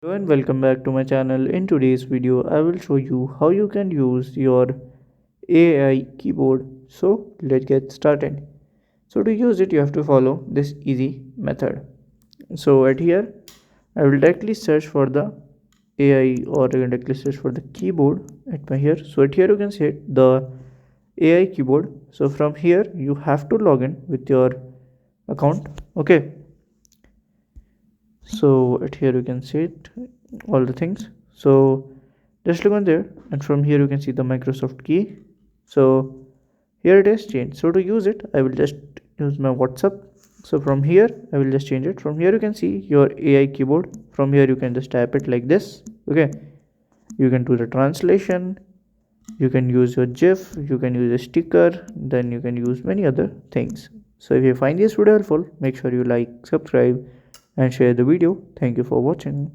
Hello and welcome back to my channel. In today's video, I will show you how you can use your AI keyboard. So let's get started. So to use it, you have to follow this easy method. So at here, I will directly search for the AI or I can directly search for the keyboard at my here. So at here you can see the AI keyboard. So from here you have to log in with your account. Okay, so at here you can see it all the things. So just click on there and from here you can see the Microsoft key. So here it is changed. So to use it, I will just use my WhatsApp. So from here I will just change it. From here you can see your AI keyboard. From here you can just type it like this. Okay, you can do the translation, you can use your GIF, you can use a sticker, then you can use many other things. So if you find this video helpful, make sure you like, subscribe and share the video. Thank you for watching.